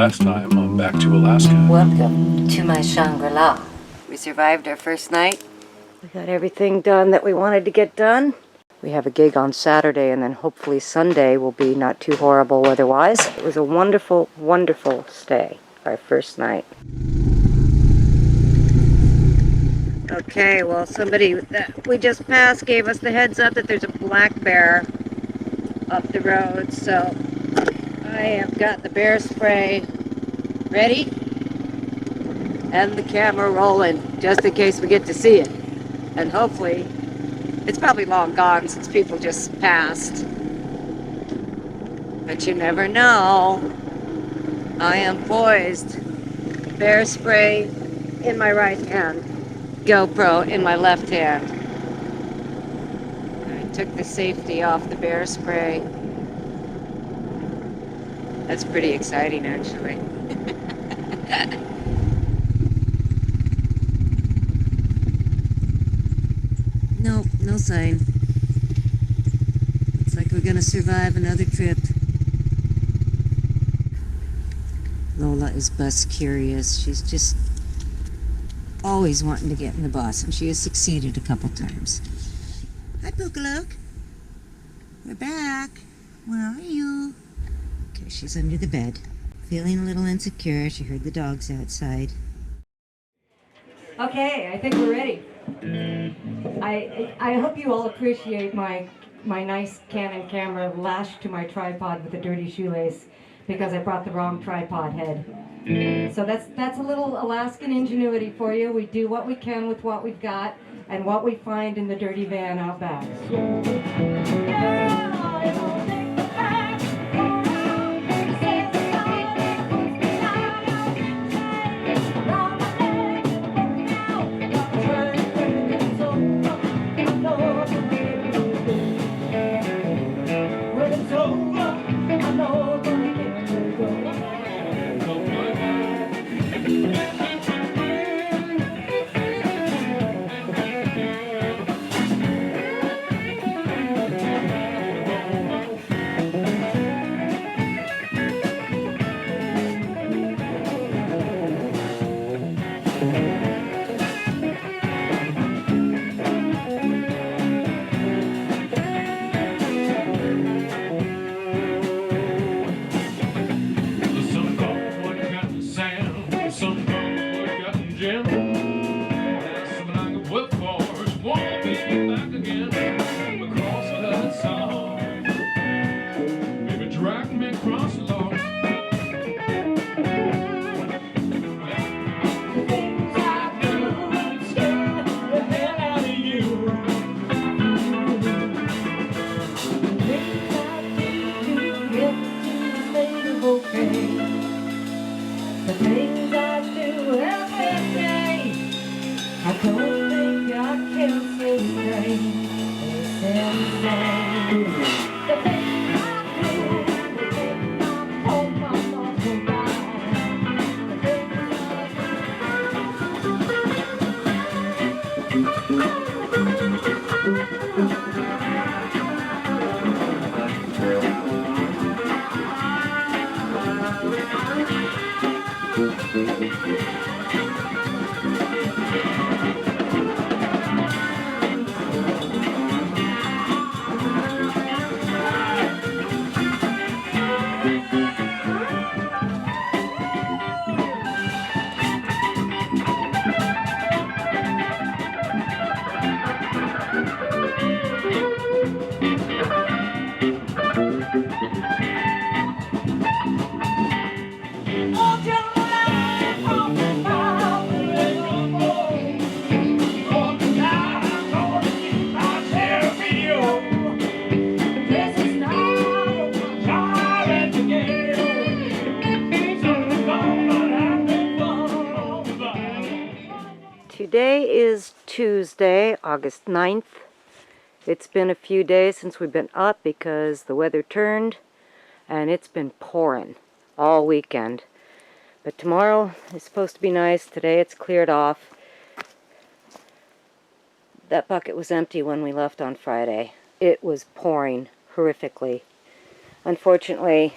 last time on Back to Alaska. Welcome to my Shangri-La. We survived our first night. We got everything done that we wanted to get done. We have a gig on Saturday, and then hopefully Sunday will be not too horrible weather-wise. It was a wonderful, wonderful stay, our first night. Okay, well, somebody that we just passed gave us the heads up that there's a black bear up the road, so I have got the bear spray ready and the camera rolling just in case we get to see it. And hopefully, it's probably long gone since people just passed. But you never know. I am poised. Bear spray in my right hand. GoPro in my left hand. I took the safety off the bear spray. That's pretty exciting, actually. Nope, no sign. Looks like we're gonna survive another trip. Lola is bus curious. She's just always wanting to get in the bus, and she has succeeded a couple times. Hi, Pookaluk. We're back. Where are you? Okay, she's under the bed. Feeling a little insecure. She heard the dogs outside. Okay, I think we're ready. I hope you all appreciate my nice Canon camera lashed to my tripod with a dirty shoelace because I brought the wrong tripod head. So that's a little Alaskan ingenuity for you. We do what we can with what we've got and what we find in the dirty van out back. Today is Tuesday, August 9th. It's been a few days since we've been up because the weather turned and it's been pouring all weekend. But tomorrow is supposed to be nice. Today it's cleared off. That bucket was empty when we left on Friday. It was pouring horrifically. Unfortunately,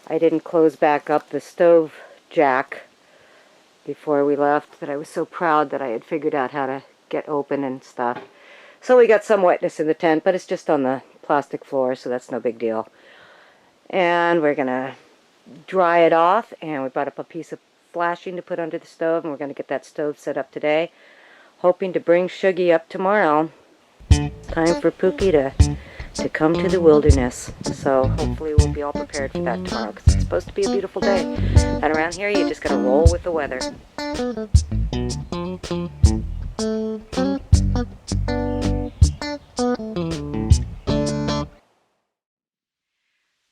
I didn't close back up the stove jack before we left, that I was so proud that I had figured out how to get open and stuff. So we got some wetness in the tent, but it's just on the plastic floor, so that's no big deal. And we're going to dry it off, and we brought up a piece of flashing to put under the stove, and we're going to get that stove set up today, hoping to bring Shuggy up tomorrow. Time for Pookie to come to the wilderness. So hopefully we'll be all prepared for that tomorrow, because it's supposed to be a beautiful day. And around here you just gotta roll with the weather.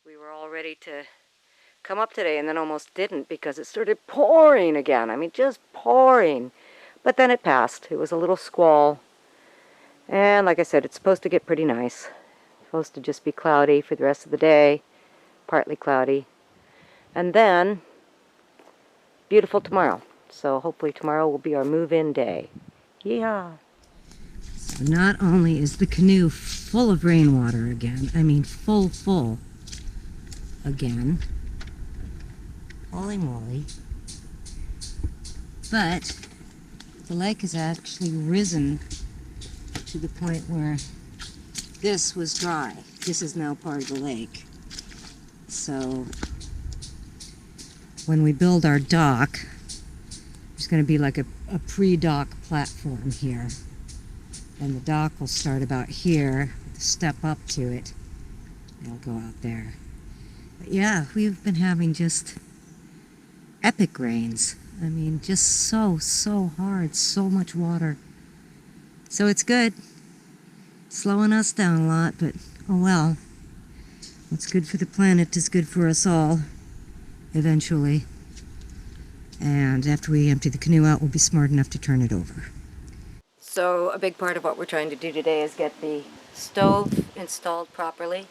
We were all ready to come up today and then almost didn't, because it started pouring again. I mean, just pouring. But then it passed. It was a little squall. And like I said, it's supposed to get pretty nice. It's supposed to just be cloudy for the rest of the day. Partly cloudy. And then, beautiful tomorrow. So hopefully tomorrow will be our move-in day. Yeehaw! So not only is the canoe full of rainwater again, I mean full again. Holy moly. But the lake has actually risen to the point where this was dry. This is now part of the lake. So when we build our dock, there's going to be like a pre-dock platform here. And the dock will start about here, with a step up to it. It'll go out there. But yeah, we've been having just epic rains. I mean, just so hard, so much water. So it's good. Slowing us down a lot, but oh well. What's good for the planet is good for us all, eventually. And after we empty the canoe out, we'll be smart enough to turn it over. So a big part of what we're trying to do today is get the stove installed properly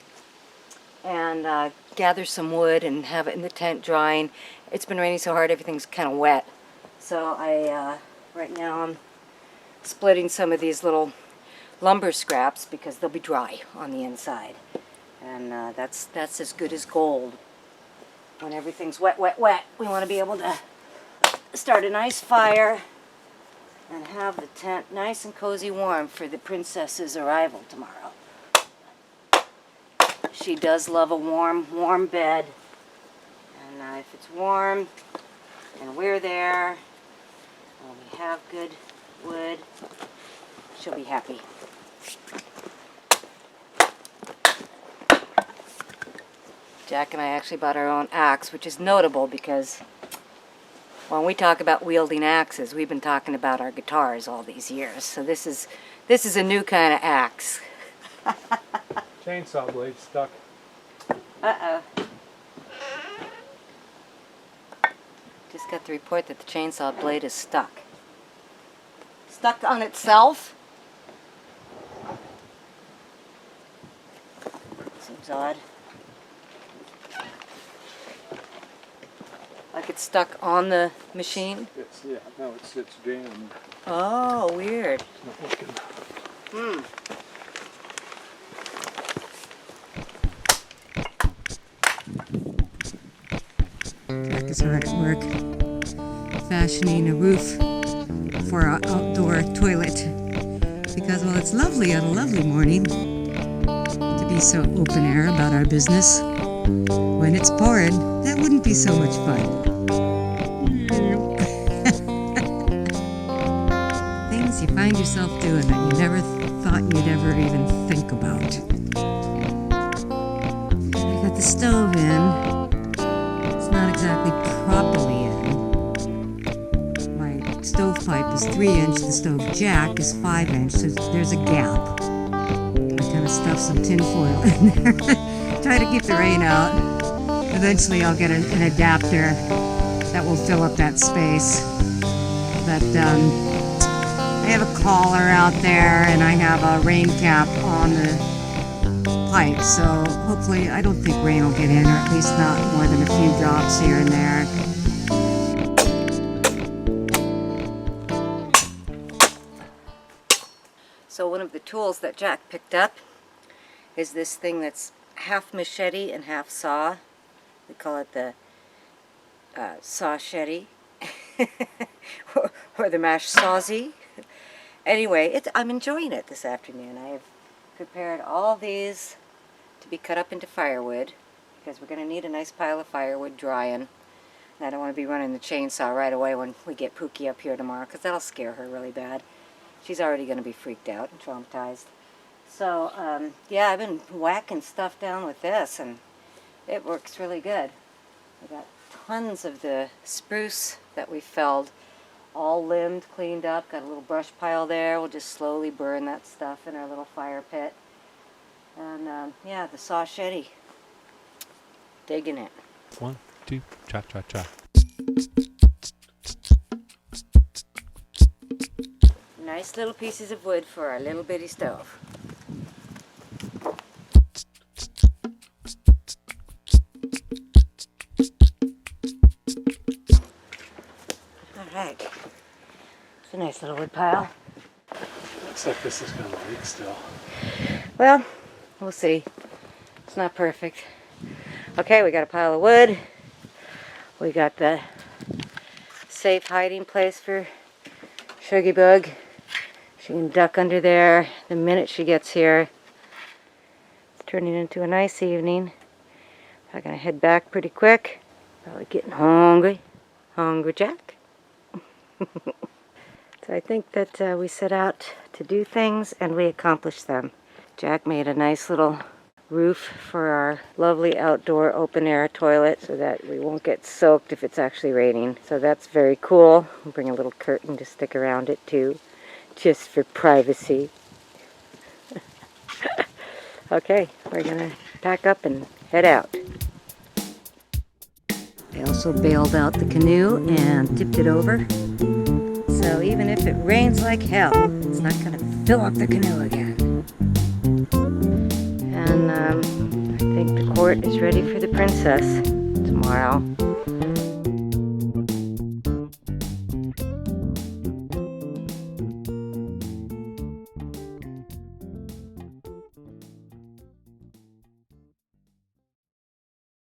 and gather some wood and have it in the tent drying. It's been raining so hard, everything's kind of wet. So right now I'm splitting some of these little lumber scraps because they'll be dry on the inside. And that's as good as gold. When everything's wet, we want to be able to start a nice fire and have the tent nice and cozy warm for the princess's arrival tomorrow. She does love a warm bed. And if it's warm and we're there and we have good wood, she'll be happy. Jack and I actually bought our own axe, which is notable because when we talk about wielding axes, we've been talking about our guitars all these years. So this is a new kind of axe. Chainsaw blade stuck. Uh-oh. Just got the report that the chainsaw blade is stuck. Stuck on itself? Seems odd. Like it's stuck on the machine? It's jammed. Oh, weird. It's not working. Jack is hard at work fashioning a roof for our outdoor toilet because, well, it's lovely on a lovely morning to be so open air about our business. When it's pouring, that wouldn't be so much fun. Things you find yourself doing that you never thought you'd ever even think about. I got the stove in. It's not exactly properly in. My stovepipe is 3-inch, the stove jack is 5-inch, so there's a gap. I kind of stuffed some tin foil in there. Try to keep the rain out. Eventually I'll get an adapter that will fill up that space. But I have a collar out there and I have a rain cap on the pipe, so hopefully I don't think rain will get in, or at least not more than a few drops here and there. So one of the tools that Jack picked up is this thing that's half machete and half saw. We call it the sawshetty or the mashed sawsy. Anyway, I'm enjoying it this afternoon. I have prepared all these to be cut up into firewood because we're going to need a nice pile of firewood drying. And I don't want to be running the chainsaw right away when we get Pookie up here tomorrow because that'll scare her really bad. She's already going to be freaked out and traumatized. So, yeah, I've been whacking stuff down with this and it works really good. I got tons of the spruce that we felled, all limbed, cleaned up, got a little brush pile there. We'll just slowly burn that stuff in our little fire pit. And, yeah, the sawshetty. Digging it. 1, 2, cha cha cha. Nice little pieces of wood for our little bitty stove. Alright. It's a nice little wood pile. Looks like this is going to leak still. Well, we'll see. It's not perfect. Okay, we got a pile of wood. We got the safe hiding place for Shuggy Bug. She can duck under there the minute she gets here. It's turning into a nice evening. I'm going to head back pretty quick. Probably getting hungry. Hungry Jack. So I think that we set out to do things and we accomplished them. Jack made a nice little roof for our lovely outdoor open air toilet so that we won't get soaked if it's actually raining. So that's very cool. We'll bring a little curtain to stick around it too, just for privacy. Okay, we're gonna pack up and head out. I also bailed out the canoe and tipped it over. So even if it rains like hell, it's not gonna fill up the canoe again. And I think the court is ready for the princess tomorrow.